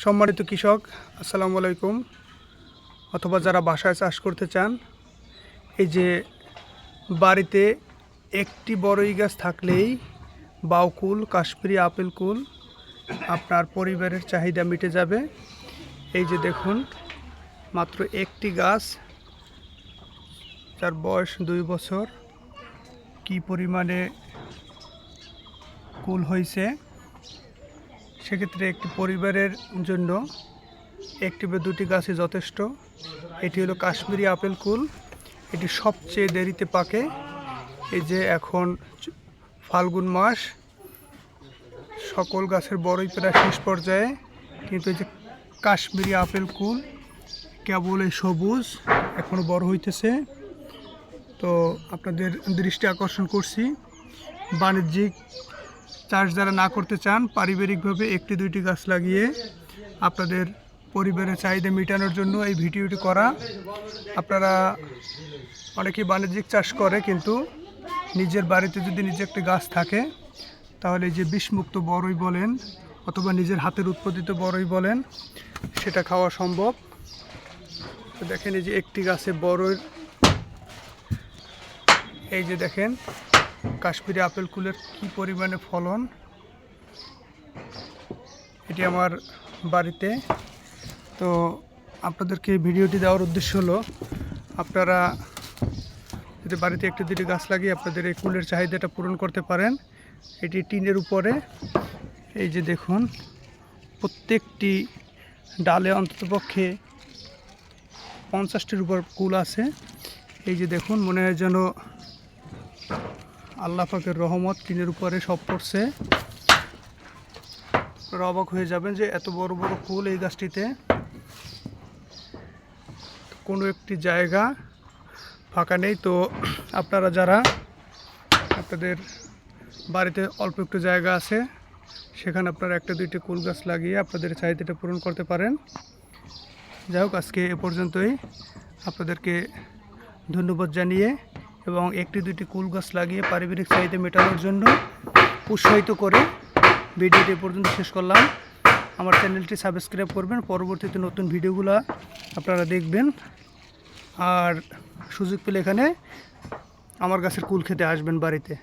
সম্মানিত কৃষক, আসসালামু আলাইকুম। অথবা যারা বাসায় চাষ করতে চান, এই যে বাড়িতে একটি বড়ই গাছ থাকলেই বাউকুল, কাশ্মীরি আপেল কুল আপনার পরিবারের চাহিদা মিটে যাবে। এই যে দেখুন, মাত্র একটি গাছ, যার বয়স 2 বছর, কি পরিমাণে কুল হয়েছে। সেক্ষেত্রে একটি পরিবারের জন্য একটি বা দুটি গাছই যথেষ্ট। এটি হলো কাশ্মীরি আপেল কুল। এটি সবচেয়ে দেরিতে পাকে। এই যে এখন ফাল্গুন মাস, সকল গাছের বড়ই প্রায় শেষ পর্যায়ে, কিন্তু এই যে কাশ্মীরি আপেল কুল কেবল এই সবুজ, এখনও বড় হইতেছে। তো আপনাদের দৃষ্টি আকর্ষণ করছি, বাণিজ্যিক চাষ যারা না করতে চান, পারিবারিকভাবে একটি দুইটি গাছ লাগিয়ে আপনাদের পরিবারের চাহিদা মেটানোর জন্য এই ভিডিওটি করা। আপনারা অনেকেই বাণিজ্যিক চাষ করে, কিন্তু নিজের বাড়িতে যদি নিজে একটি গাছ থাকে, তাহলে যে বিষমুক্ত বড়ই বলেন অথবা নিজের হাতের উৎপাদিত বড়ই বলেন, সেটা খাওয়া সম্ভব। তো দেখেন, এই যে একটি গাছে বড়ই, এই যে দেখেন কাশ্মীরি আপেল কুলের কি পরিমাণে ফলন। এটি আমার বাড়িতে। তো আপনাদেরকে এই ভিডিওটি দেওয়ার উদ্দেশ্য হলো, আপনারা যদি বাড়িতে একটি দুটি গাছ লাগিয়ে আপনাদের এই কুলের চাহিদাটা পূরণ করতে পারেন। এটি টিনের উপরে, এই যে দেখুন, প্রত্যেকটি ডালে অন্ততপক্ষে 50টির উপর কুল আছে। এই যে দেখুন, মনে হয় যেন আল্লাহ পাকের রহমত টিনের উপরে সব পড়ছে। অবাক হয়ে যাবেন যে এত বড় বড় কুল এই গাছটিতে। কোনো একটি জায়গা ফাঁকা নেই। তো আপনারা যারা আপনাদের বাড়িতে অল্প একটু জায়গা আছে, সেখানে আপনারা একটা দুইটি কুল গাছ লাগিয়ে আপনাদের চাহিদাটা পূরণ করতে পারেন। যাই হোক, আজকে এ পর্যন্তই। আপনাদেরকে ধন্যবাদ জানিয়ে এবং একটি দুইটি কুল গাছ লাগিয়ে পারিবারিক চাহিদা মেটানোর জন্য উৎসাহিত করে ভিডিওটি এ পর্যন্ত শেষ করলাম। আমার চ্যানেলটি সাবস্ক্রাইব করবেন, পরবর্তীতে নতুন ভিডিওগুলো আপনারা দেখবেন। আর সুযোগ পেলে এখানে আমার গাছের কুল খেতে আসবেন বাড়িতে।